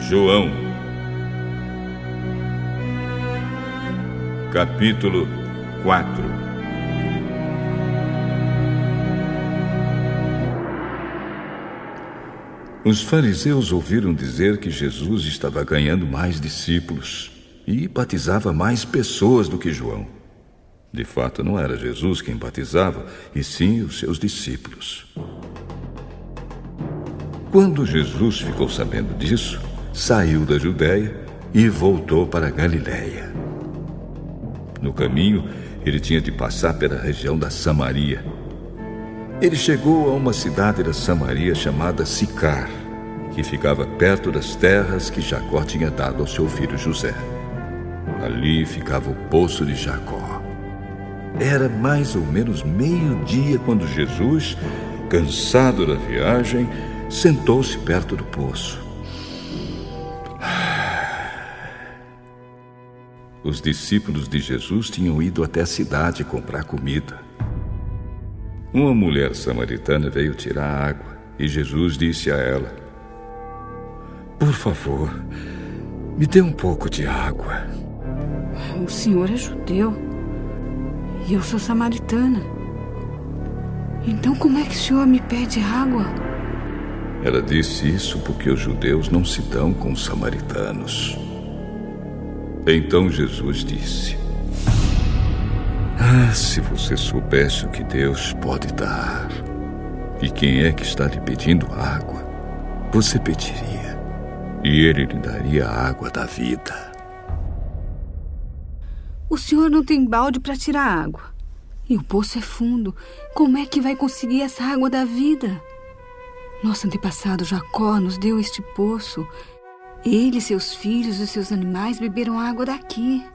João, capítulo 4. Os fariseus ouviram dizer que Jesus estava ganhando mais discípulos e batizava mais pessoas do que João. De fato, não era Jesus quem batizava, e sim os seus discípulos. Quando Jesus ficou sabendo disso, saiu da Judéia e voltou para a Galiléia. No caminho, ele tinha de passar pela região da Samaria. Ele chegou a uma cidade da Samaria chamada Sicar, que ficava perto das terras que Jacó tinha dado ao seu filho José. Ali ficava o poço de Jacó. Era mais ou menos meio-dia quando Jesus, cansado da viagem, sentou-se perto do poço. Os discípulos de Jesus tinham ido até a cidade comprar comida. Uma mulher samaritana veio tirar água e Jesus disse a ela: "Por favor, me dê um pouco de água." O senhor é judeu e eu sou samaritana. Então como é que o senhor me pede água? Ela disse isso porque os judeus não se dão com os samaritanos. Então Jesus disse: se você soubesse o que Deus pode dar e quem é que está lhe pedindo água, você pediria e ele lhe daria a água da vida. O senhor não tem balde para tirar água e o poço é fundo. Como é que vai conseguir essa água da vida? Nosso antepassado Jacó nos deu este poço. Ele, seus filhos e seus animais beberam água daqui.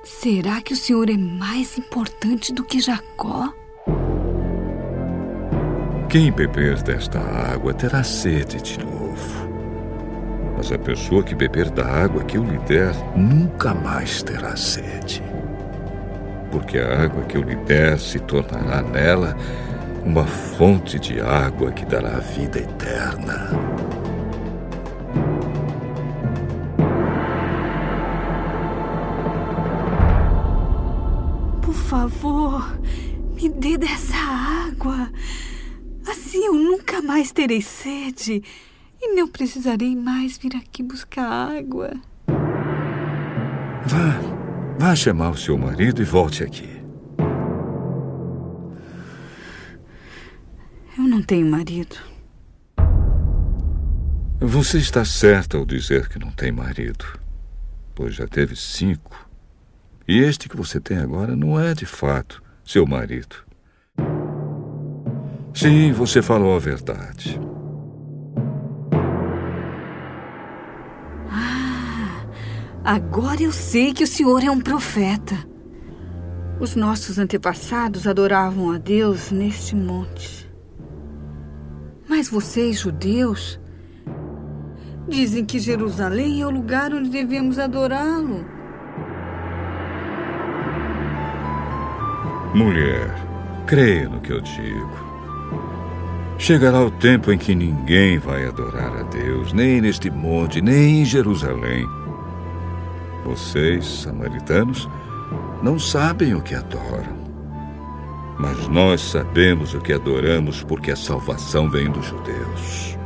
Será que o senhor é mais importante do que Jacó? Quem beber desta água terá sede de novo. Mas a pessoa que beber da água que eu lhe der nunca mais terá sede. Porque a água que eu lhe der se tornará nela uma fonte de água que dará vida eterna. Por favor, me dê dessa água. Assim eu nunca mais terei sede e não precisarei mais vir aqui buscar água. Vá chamar o seu marido e volte aqui. Eu não tenho marido. Você está certa ao dizer que não tem marido, pois já teve 5. E este que você tem agora não é, de fato, seu marido. Sim, você falou a verdade. Agora eu sei que o senhor é um profeta. Os nossos antepassados adoravam a Deus neste monte. Mas vocês, judeus, dizem que Jerusalém é o lugar onde devemos adorá-lo. Mulher, creia no que eu digo. Chegará o tempo em que ninguém vai adorar a Deus, nem neste monte, nem em Jerusalém. Vocês, samaritanos, não sabem o que adoram. Mas nós sabemos o que adoramos, porque a salvação vem dos judeus.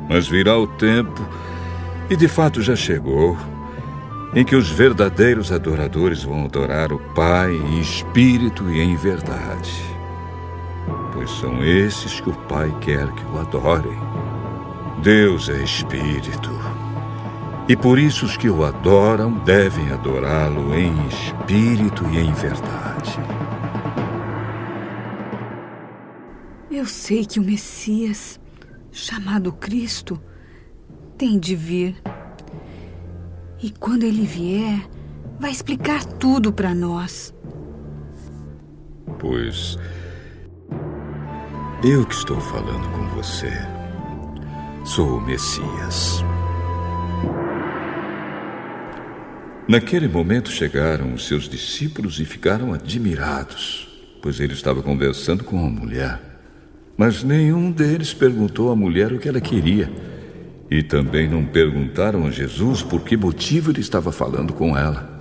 Mas virá o tempo, e de fato já chegou, em que os verdadeiros adoradores vão adorar o Pai em espírito e em verdade. Pois são esses que o Pai quer que o adorem. Deus é espírito. E por isso os que o adoram devem adorá-lo em espírito e em verdade. Eu sei que o Messias, chamado Cristo, tem de vir. E quando ele vier, vai explicar tudo para nós. Pois eu que estou falando com você sou o Messias. Naquele momento chegaram os seus discípulos e ficaram admirados, pois ele estava conversando com uma mulher. Mas nenhum deles perguntou à mulher o que ela queria. E também não perguntaram a Jesus por que motivo ele estava falando com ela.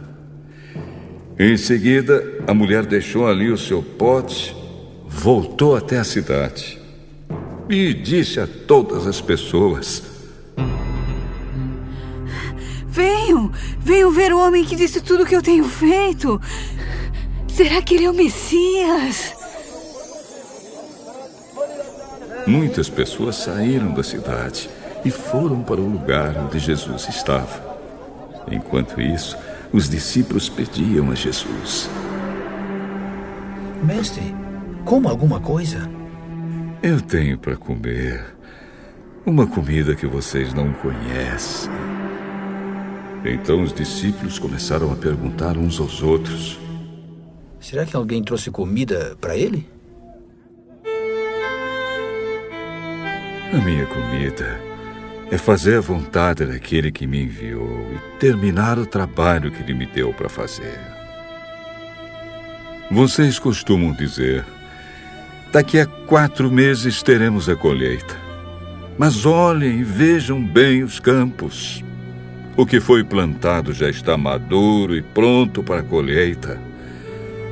Em seguida, a mulher deixou ali o seu pote, voltou até a cidade e disse a todas as pessoas: Venham ver o homem que disse tudo o que eu tenho feito. Será que ele é o Messias? Muitas pessoas saíram da cidade e foram para o lugar onde Jesus estava. Enquanto isso, os discípulos pediam a Jesus: Mestre, coma alguma coisa? Eu tenho para comer uma comida que vocês não conhecem. Então os discípulos começaram a perguntar uns aos outros: Será que alguém trouxe comida para ele? A minha comida é fazer a vontade daquele que me enviou e terminar o trabalho que ele me deu para fazer. Vocês costumam dizer: daqui a 4 meses teremos a colheita. Mas olhem e vejam bem os campos. O que foi plantado já está maduro e pronto para a colheita.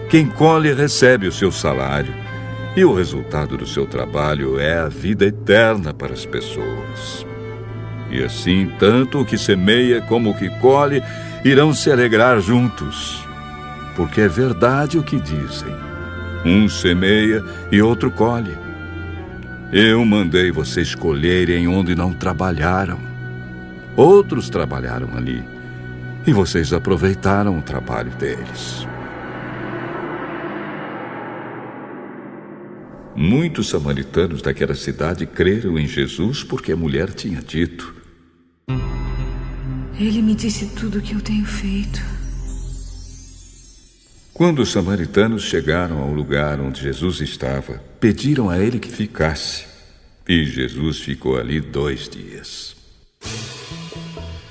Quem colhe recebe o seu salário, e o resultado do seu trabalho é a vida eterna para as pessoas. E assim, tanto o que semeia como o que colhe irão se alegrar juntos. Porque é verdade o que dizem: um semeia e outro colhe. Eu mandei vocês colherem onde não trabalharam. Outros trabalharam ali, e vocês aproveitaram o trabalho deles. Muitos samaritanos daquela cidade creram em Jesus porque a mulher tinha dito: ele me disse tudo o que eu tenho feito. Quando os samaritanos chegaram ao lugar onde Jesus estava, pediram a ele que ficasse. E Jesus ficou ali 2 dias.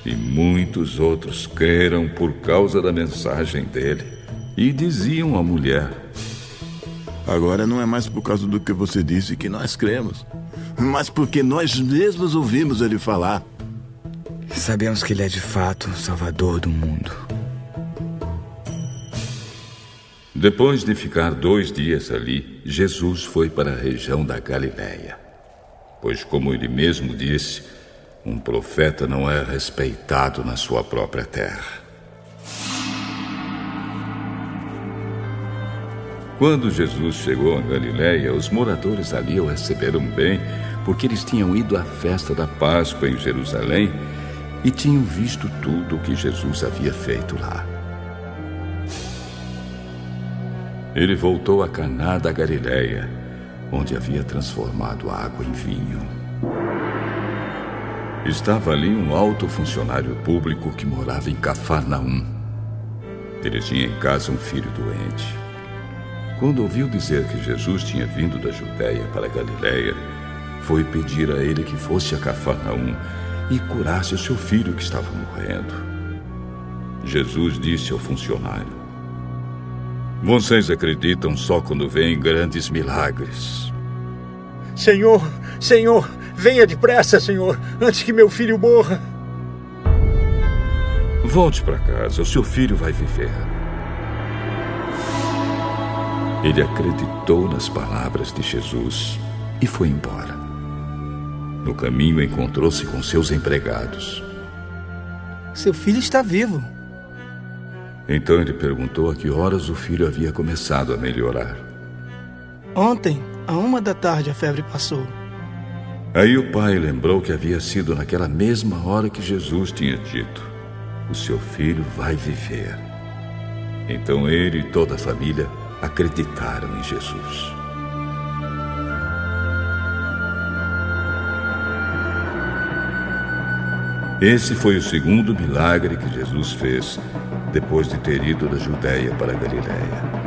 E muitos outros creram por causa da mensagem dele. E diziam à mulher: agora não é mais por causa do que você disse que nós cremos, mas porque nós mesmos ouvimos ele falar. Sabemos que ele é de fato o Salvador do mundo. Depois de ficar 2 dias ali, Jesus foi para a região da Galileia. Pois, como ele mesmo disse, um profeta não é respeitado na sua própria terra. Quando Jesus chegou a Galileia, os moradores ali o receberam bem, porque eles tinham ido à festa da Páscoa em Jerusalém e tinham visto tudo o que Jesus havia feito lá. Ele voltou a Caná da Galileia, onde havia transformado a água em vinho. Estava ali um alto funcionário público que morava em Cafarnaum. Ele tinha em casa um filho doente. Quando ouviu dizer que Jesus tinha vindo da Judéia para a Galileia, foi pedir a ele que fosse a Cafarnaum e curasse o seu filho que estava morrendo. Jesus disse ao funcionário: vocês acreditam só quando veem grandes milagres. Senhor, venha depressa, Senhor, antes que meu filho morra. Volte para casa, o seu filho vai viver. Ele acreditou nas palavras de Jesus e foi embora. No caminho, encontrou-se com seus empregados. Seu filho está vivo. Então ele perguntou a que horas o filho havia começado a melhorar. Ontem, à 1h da tarde, a febre passou. Aí o pai lembrou que havia sido naquela mesma hora que Jesus tinha dito: o seu filho vai viver. Então ele e toda a família acreditaram em Jesus. Esse foi o segundo milagre que Jesus fez depois de ter ido da Judéia para a Galileia.